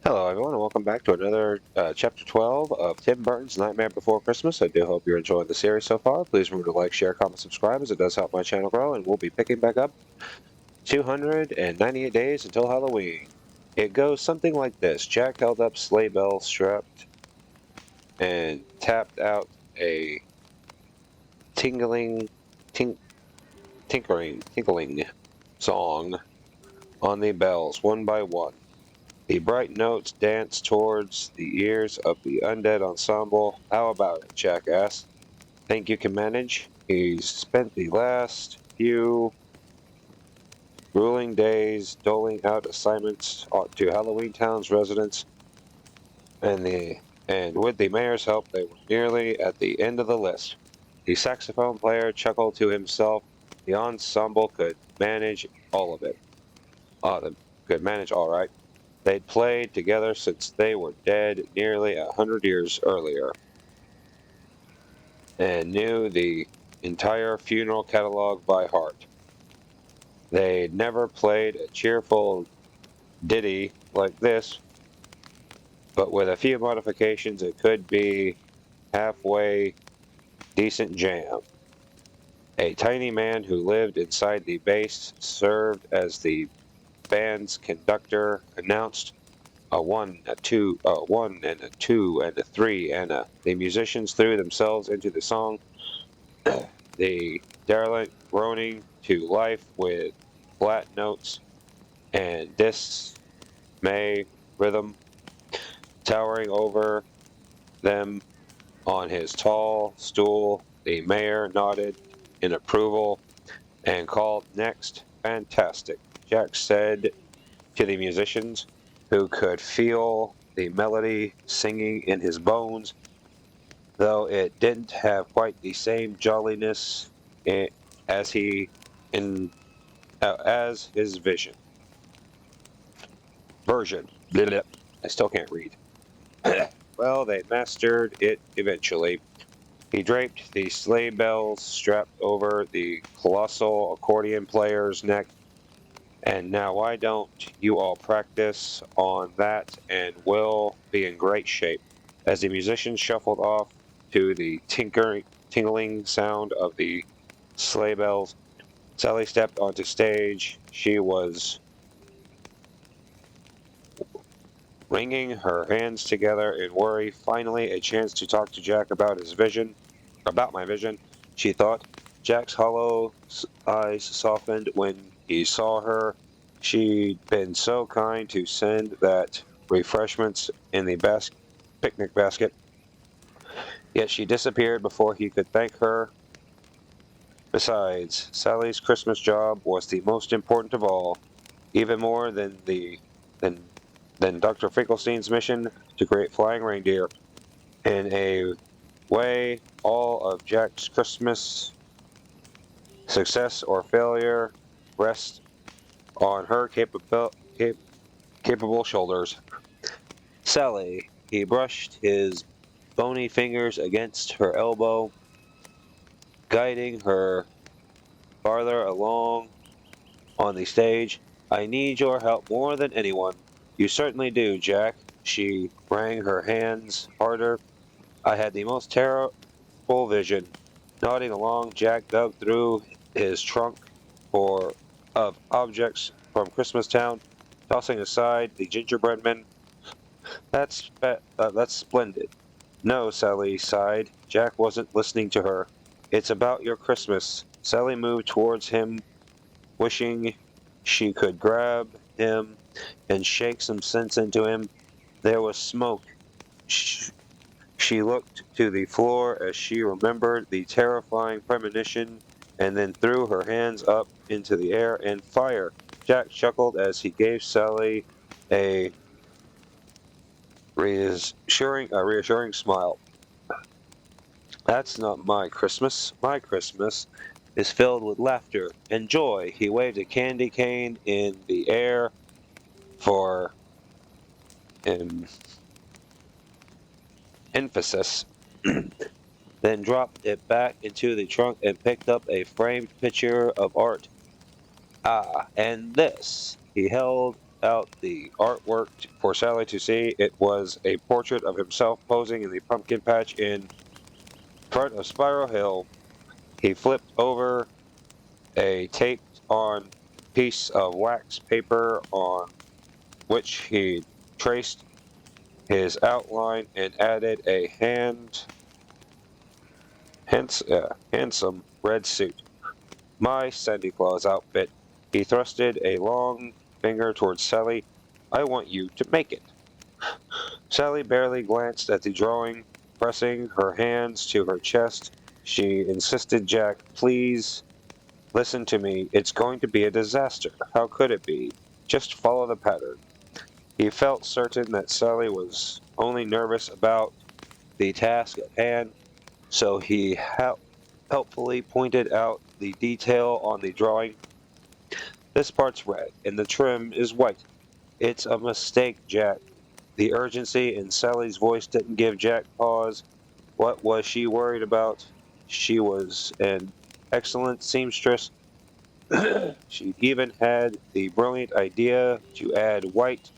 Hello, everyone, and welcome back to another Chapter 12 of Tim Burton's Nightmare Before Christmas. I do hope you're enjoying the series so far. Please remember to like, share, comment, subscribe, as it does help my channel grow, and we'll be picking back up 298 days until Halloween. It goes something like this. Jack held up sleigh bells strapped and tapped out a tingling, tink, tinkling song on the bells one by one. The bright notes danced towards the ears of the undead ensemble. How about it, Jack asked. Think you can manage? He's spent the last few grueling days doling out assignments to Halloween Town's residents, and with the mayor's help, they were nearly at the end of the list. The saxophone player chuckled to himself. The ensemble could manage all of it. Could manage all right. They'd played together since they were dead nearly 100 years earlier, and knew the entire funeral catalog by heart. They'd never played a cheerful ditty like this, but with a few modifications, it could be halfway decent jam. A tiny man who lived inside the base served as the band's conductor, announced a one, a two, a one, and a two, and a three, and a. The musicians threw themselves into the song, the derelict groaning to life with flat notes and dismay rhythm, towering over them on his tall stool. The mayor nodded in approval and called next. Fantastic, Jack said to the musicians, who could feel the melody singing in his bones, though it didn't have quite the same jolliness as he in as his version. I still can't read. Well, they mastered it eventually. He draped the sleigh bells strapped over the colossal accordion player's neck. And now, why don't you all practice on that, and we'll be in great shape. As the musicians shuffled off to the tingling sound of the sleigh bells, Sally stepped onto stage. She was wringing her hands together in worry. Finally, a chance to talk to Jack about about my vision, she thought. Jack's hollow eyes softened when he saw her. She'd been so kind to send that refreshments in the picnic basket, yet she disappeared before he could thank her. Besides, Sally's Christmas job was the most important of all, even more than than Dr. Finkelstein's mission to create flying reindeer. In a way, all of Jack's Christmas success or failure rests on her capable shoulders. Sally, he brushed his bony fingers against her elbow, guiding her farther along on the stage. I need your help more than anyone. You certainly do, Jack. She wrung her hands harder. I had the most terrible vision. Nodding along, Jack dug through his trunk for of objects from Christmas Town, tossing aside the gingerbread men. That's splendid. No, Sally sighed. Jack wasn't listening to her. It's about your Christmas. Sally moved towards him, wishing she could grab him and shake some sense into him. There was smoke. She looked to the floor as she remembered the terrifying premonition, and then threw her hands up into the air. And fire! Jack chuckled as he gave Sally a reassuring smile. That's not my Christmas. My Christmas is filled with laughter and joy. He waved a candy cane in the air for emphasis, then dropped it back into the trunk and picked up a framed picture of art. Ah, and this. He held out the artwork for Sally to see. It was a portrait of himself posing in the pumpkin patch in front of Spiral Hill. He flipped over a taped on piece of wax paper on which he traced his outline and added a handsome red suit. My Santa Claus outfit. He thrusted a long finger towards Sally. I want you to make it. Sally barely glanced at the drawing, pressing her hands to her chest. She insisted, Jack, please listen to me. It's going to be a disaster. How could it be? Just follow the pattern. He felt certain that Sally was only nervous about the task at hand, so he helpfully pointed out the detail on the drawing. This part's red, and the trim is white. It's a mistake, Jack. The urgency in Sally's voice didn't give Jack pause. What was she worried about? She was an excellent seamstress. She even had the brilliant idea to add white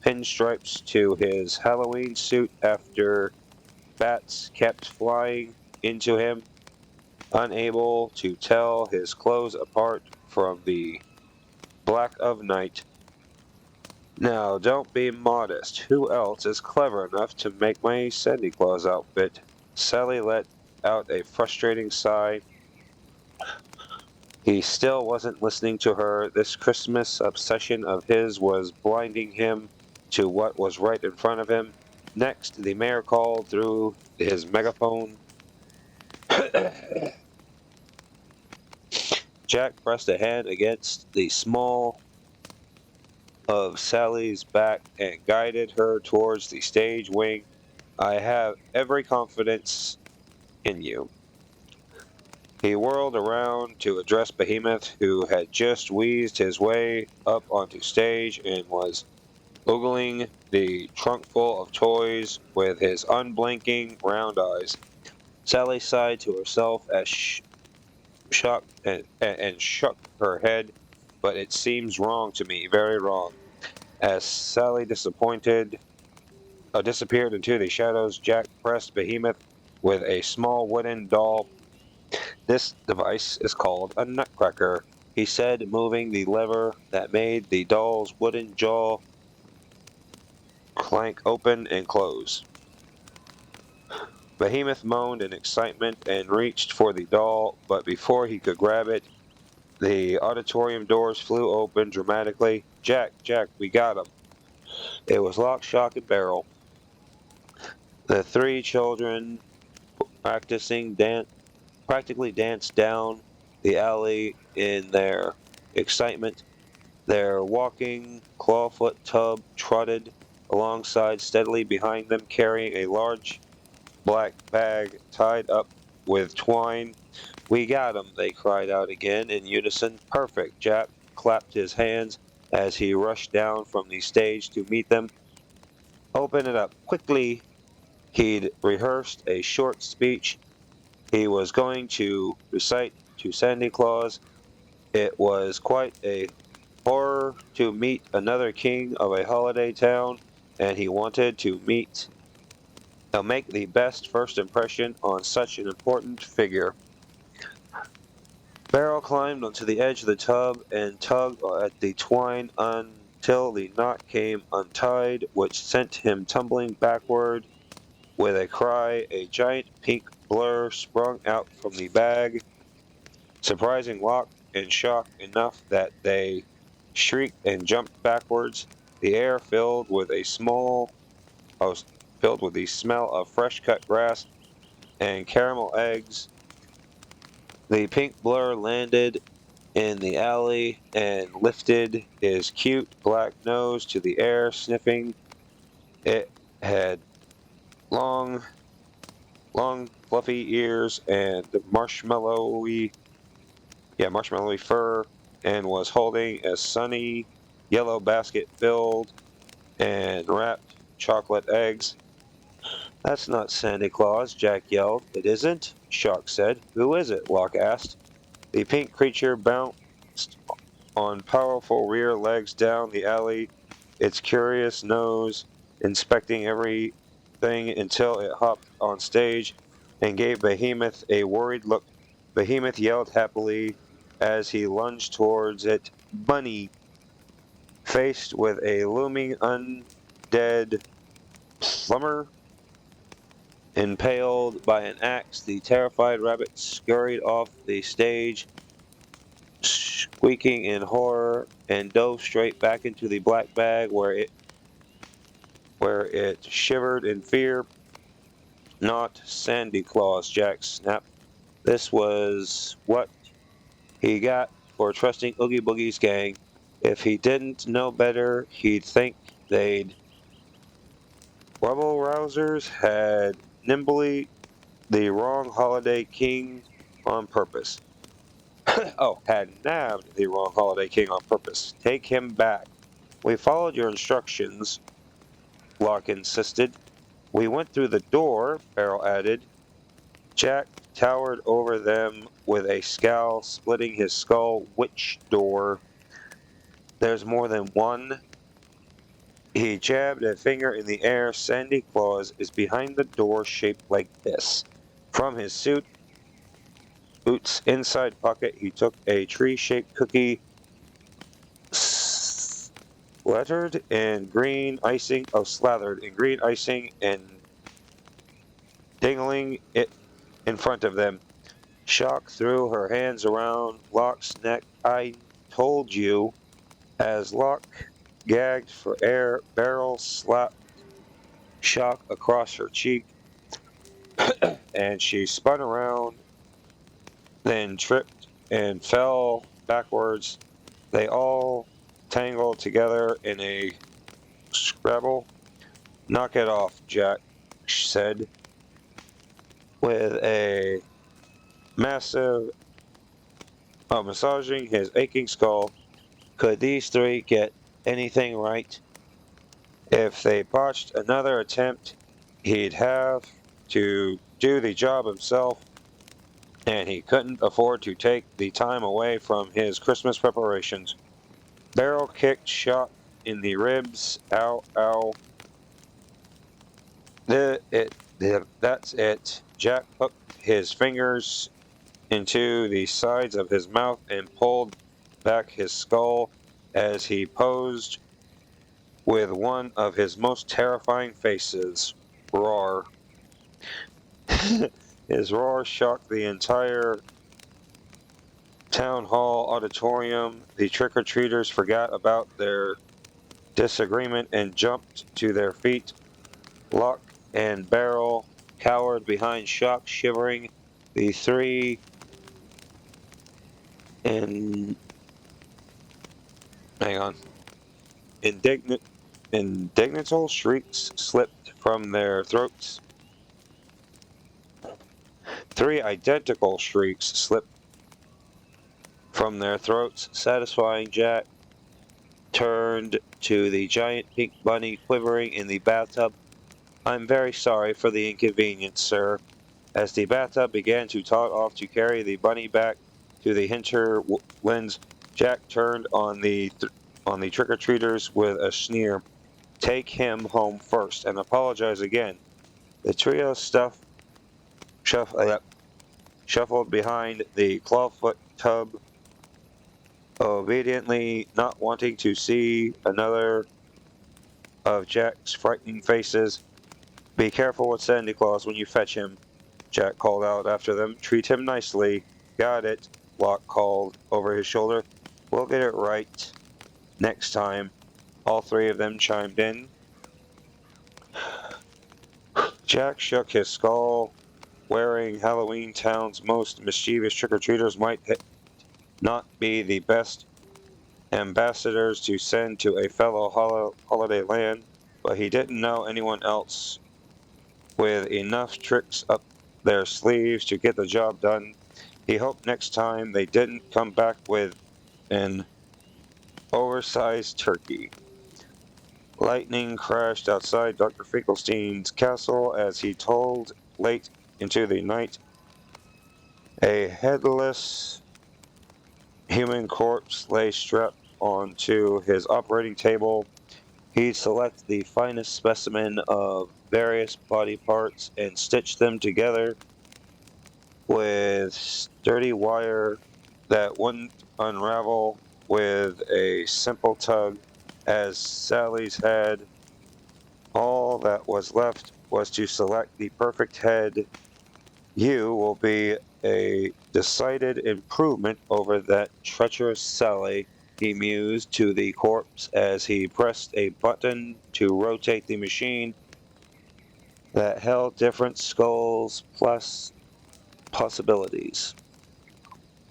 pinstripes to his Halloween suit after bats kept flying into him, unable to tell his clothes apart from the black of night. Now, don't be modest. Who else is clever enough to make my Santa Claus outfit? Sally let out a frustrating sigh. He still wasn't listening to her. This Christmas obsession of his was blinding him to what was right in front of him. Next, the mayor called through his megaphone. Jack pressed a hand against the small of Sally's back and guided her towards the stage wing. I have every confidence in you. He whirled around to address Behemoth, who had just wheezed his way up onto stage and was ogling the trunk full of toys with his unblinking round eyes. Sally sighed to herself as shocked and shook her head, but it seems wrong to me, very wrong. As Sally disappeared into the shadows, Jack pressed Behemoth with a small wooden doll. This device is called a nutcracker, he said, moving the lever that made the doll's wooden jaw clank open and close. Behemoth moaned in excitement and reached for the doll, but before he could grab it, the auditorium doors flew open dramatically. Jack, we got him. It was lock, shock, and barrel. The three children practically danced down the alley in their excitement. Their walking clawfoot tub trotted alongside steadily behind them, carrying a large black bag tied up with twine. We got him, they cried out again in unison. Perfect. Jack clapped his hands as he rushed down from the stage to meet them. Open it up quickly. He'd rehearsed a short speech he was going to recite to Santa Claus. It was quite a horror to meet another king of a holiday town, and he wanted to make the best first impression on such an important figure. Barrel climbed onto the edge of the tub and tugged at the twine until the knot came untied, which sent him tumbling backward. With a cry, a giant pink blur sprung out from the bag, surprising Locke and shock enough that they shrieked and jumped backwards. The air filled with the smell of fresh cut grass and caramel eggs. The pink blur landed in the alley and lifted his cute black nose to the air, sniffing. It had long, fluffy ears and marshmallowy fur, and was holding a sunny yellow basket filled and wrapped chocolate eggs. That's not Santa Claus, Jack yelled. It isn't? Shock said. Who is it? Locke asked. The pink creature bounced on powerful rear legs down the alley its curious nose inspecting everything until it hopped on stage and gave Behemoth a worried look. Behemoth yelled happily as he lunged towards it. Bunny, faced with a looming undead plumber impaled by an axe, the terrified rabbit scurried off the stage, squeaking in horror, and dove straight back into the black bag where it shivered in fear. Not Sandy Claus, Jack snapped. This was what he got for trusting Oogie Boogie's gang. If he didn't know better, he'd think they'd. Rebel rousers had nimbly the wrong holiday king on purpose. Had nabbed the wrong holiday king on purpose. Take him back. We followed your instructions, Locke insisted. We went through the door, Beryl added. Jack towered over them with a scowl, splitting his skull. Which door? There's more than one. He jabbed a finger in the air. Sandy Claus is behind the door shaped like this. From his boot's inside pocket, he took a tree-shaped cookie slathered in green icing and dangling it in front of them. Shock threw her hands around Locke's neck. I told you. As Locke gagged for air, Beryl slapped Shock across her cheek, and she spun around, then tripped and fell backwards. They all tangled together in a scrabble. Knock it off, Jack said, with a massaging his aching skull. Could these three get anything right? If they botched another attempt, he'd have to do the job himself, and he couldn't afford to take the time away from his Christmas preparations. Beryl kicked Shock in the ribs. Ow, ow. That's it. Jack hooked his fingers into the sides of his mouth and pulled back his skull as he posed with one of his most terrifying faces. Roar. His roar shocked the entire town hall auditorium. The trick-or-treaters forgot about their disagreement and jumped to their feet. Locke and Beryl cowered behind Shock, shivering. The three in hang on. Indignant shrieks slipped from their throats. Three identical shrieks slipped from their throats, satisfying Jack. Turned to the giant pink bunny quivering in the bathtub. I'm very sorry for the inconvenience, sir. As the bathtub began to tog off to carry the bunny back to the hinterlands, Jack turned on the trick-or-treaters with a sneer. Take him home first and apologize again. The trio shuffled behind the clawfoot tub, obediently not wanting to see another of Jack's frightening faces. Be careful with Sandy Claus when you fetch him, Jack called out after them. Treat him nicely. Got it, Locke called over his shoulder. We'll get it right next time. All three of them chimed in. Jack shook his skull. Wearing Halloween Town's most mischievous trick-or-treaters might not be the best ambassadors to send to a fellow holiday land, but he didn't know anyone else with enough tricks up their sleeves to get the job done. He hoped next time they didn't come back with an oversized turkey. Lightning crashed outside Dr. Finkelstein's castle as he told late into the night. A headless human corpse lay strapped onto his operating table. He'd select the finest specimen of various body parts and stitch them together with sturdy wire that wouldn't unravel with a simple tug. As Sally's had, all that was left was to select the perfect head. You will be a decided improvement over that treacherous Sally, he mused to the corpse as he pressed a button to rotate the machine that held different skulls plus possibilities.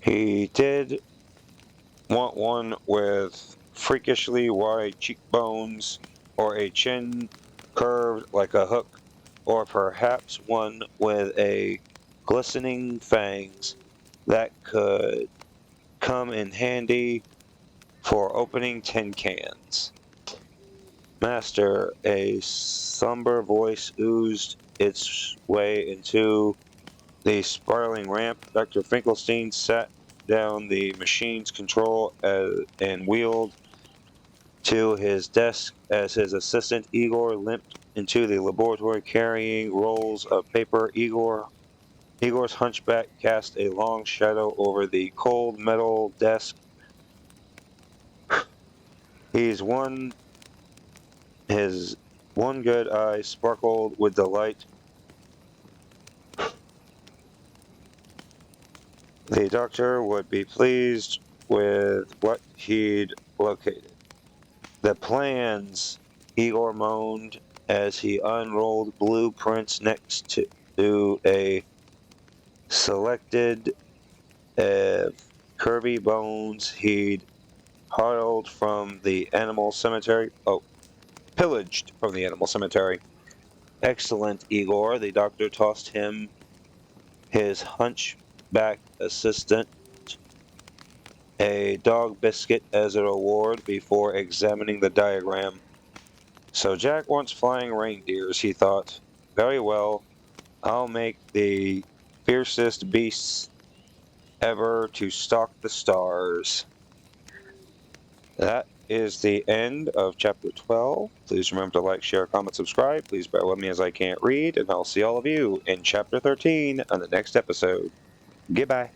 He did want one with freakishly wide cheekbones, or a chin curved like a hook, or perhaps one with a glistening fangs that could come in handy for opening tin cans. Master, a somber voice oozed its way into the spiraling ramp. Dr. Finkelstein sat down the machine's control and wheeled to his desk as his assistant Igor limped into the laboratory carrying rolls of paper. Igor's hunchback cast a long shadow over the cold metal desk. His one good eye sparkled with delight. The doctor would be pleased with what he'd located. The plans, Igor moaned as he unrolled blueprints next to a selected of curvy bones he'd hauled from the animal cemetery. Oh, pillaged from the animal cemetery. Excellent, Igor. The doctor tossed him his hunchback assistant a dog biscuit as a reward before examining the diagram. So Jack wants flying reindeers, he thought. Very well, I'll make the fiercest beasts ever to stalk the stars. That is the end of chapter 12. Please remember to like, share, comment, subscribe. Please bear with me as I can't read, and I'll see all of you in chapter 13 on the next episode. Goodbye.